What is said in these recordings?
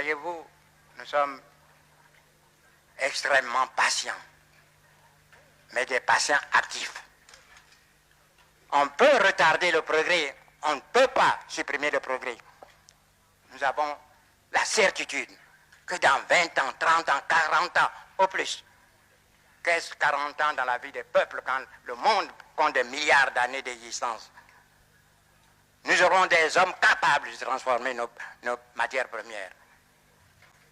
Voyez-vous, nous sommes extrêmement patients, mais des patients actifs. On peut retarder le progrès, on ne peut pas supprimer le progrès. Nous avons la certitude que dans 20 ans, 30 ans, 40 ans, au plus, qu'est-ce 40 ans dans la vie des peuples quand le monde compte des milliards d'années d'existence? Nous aurons des hommes capables de transformer nos matières premières.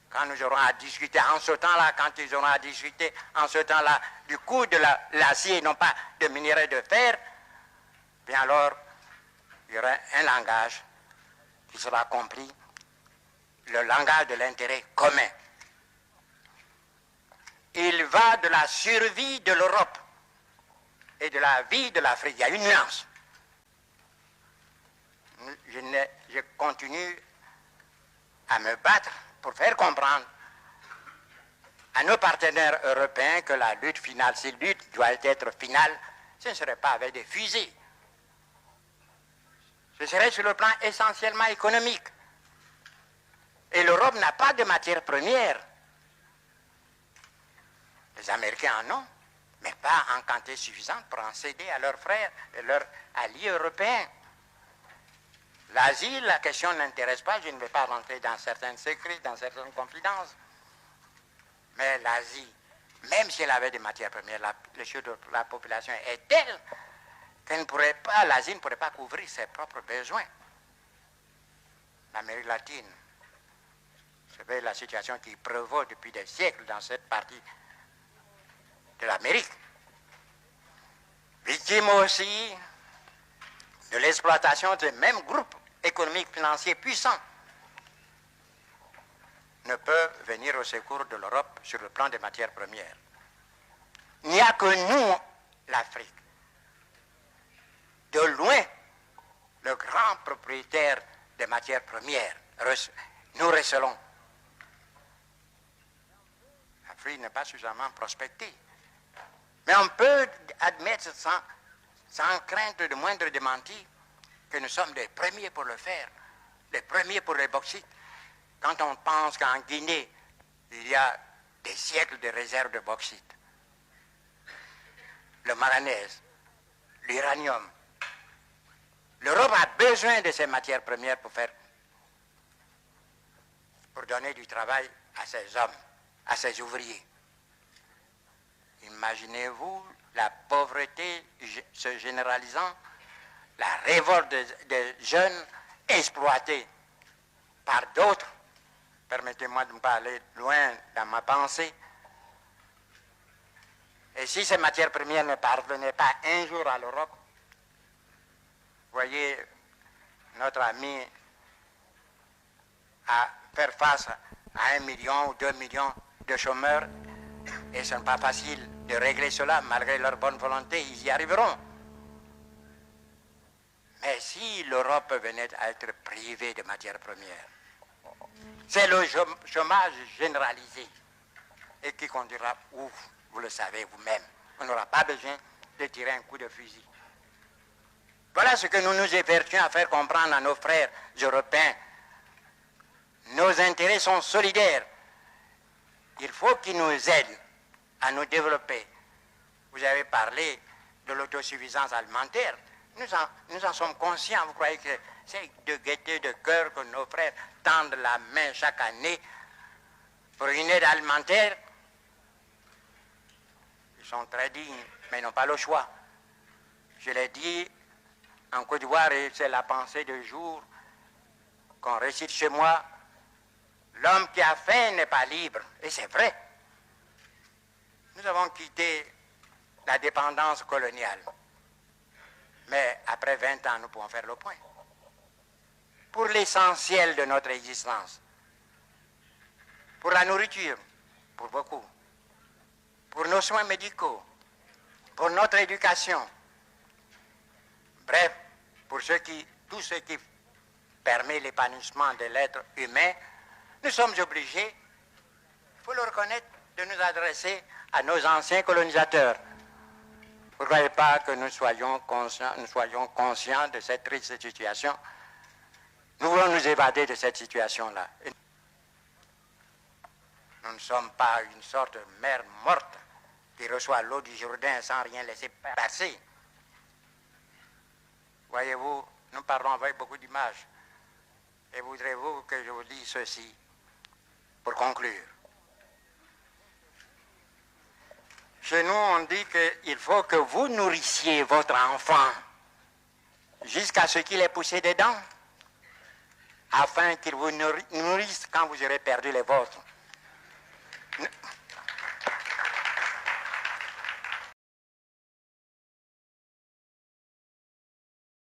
Quand nous aurons à discuter en ce temps-là, quand ils auront à discuter en ce temps-là du coût de l'acier, non pas de minerai de fer, bien alors il y aura un langage qui sera compris, le langage de l'intérêt commun. Il va de la survie de l'Europe et de la vie de l'Afrique. Il y a une nuance. Je continue à me battre pour faire comprendre à nos partenaires européens que la lutte finale, si lutte doit être finale, ce ne serait pas avec des fusées. Ce serait sur le plan essentiellement économique. Et l'Europe n'a pas de matières premières. Les Américains en ont, mais pas en quantité suffisante pour en céder à leurs frères et leurs alliés européens. L'Asie, la question n'intéresse pas, je ne vais pas rentrer dans certains secrets, dans certaines confidences. Mais l'Asie, même si elle avait des matières premières, le chiffre de la population est tel qu'elle ne pourrait pas, l'Asie ne pourrait pas couvrir ses propres besoins. L'Amérique latine, c'est la situation qui prévaut depuis des siècles dans cette partie de l'Amérique. Victime aussi de l'exploitation de mêmes groupes économiques financiers puissants ne peuvent venir au secours de l'Europe sur le plan des matières premières. Il n'y a que nous, l'Afrique, de loin, le grand propriétaire des matières premières. Nous recelons. L'Afrique n'est pas suffisamment prospectée. Mais on peut admettre sans crainte de moindre démenti que nous sommes les premiers pour le faire, les premiers pour les bauxites. Quand on pense qu'en Guinée, il y a des siècles de réserves de bauxite, le manganèse, l'uranium, l'Europe a besoin de ces matières premières pour donner du travail à ces hommes, à ces ouvriers. Imaginez-vous la pauvreté se généralisant, la révolte des jeunes exploités par d'autres. Permettez-moi de ne pas aller loin dans ma pensée. Et si ces matières premières ne parvenaient pas un jour à l'Europe, vous voyez, notre ami à faire face à 1 million ou 2 millions de chômeurs, et ce n'est pas facile de régler cela, malgré leur bonne volonté, ils y arriveront. Mais si l'Europe venait à être privée de matières premières, c'est le chômage généralisé et qui conduira où, vous le savez vous-même. On n'aura pas besoin de tirer un coup de fusil. Voilà ce que nous nous évertuons à faire comprendre à nos frères européens. Nos intérêts sont solidaires. Il faut qu'ils nous aident à nous développer. Vous avez parlé de l'autosuffisance alimentaire. Nous en sommes conscients. Vous croyez que c'est de gaieté de cœur que nos frères tendent la main chaque année pour une aide alimentaire? Ils sont très dignes, mais ils n'ont pas le choix. Je l'ai dit en Côte d'Ivoire, et c'est la pensée du jour qu'on récite chez moi: l'homme qui a faim n'est pas libre. Et c'est vrai. Nous avons quitté la dépendance coloniale. Mais après 20 ans, nous pouvons faire le point. Pour l'essentiel de notre existence. Pour la nourriture, pour beaucoup. Pour nos soins médicaux. Pour notre éducation. Bref, pour tout ce qui permet l'épanouissement de l'être humain, nous sommes obligés, il faut le reconnaître, de nous adresser à nos anciens colonisateurs. Vous ne croyez pas que nous soyons conscients de cette triste situation? Nous voulons nous évader de cette situation-là. Nous ne sommes pas une sorte de mer morte qui reçoit l'eau du Jourdain sans rien laisser passer. Voyez-vous, nous parlons avec beaucoup d'images. Et voudrez-vous que je vous dise ceci pour conclure? Chez nous, on dit qu'il faut que vous nourrissiez votre enfant jusqu'à ce qu'il ait poussé des dents, afin qu'il vous nourrisse quand vous aurez perdu les vôtres.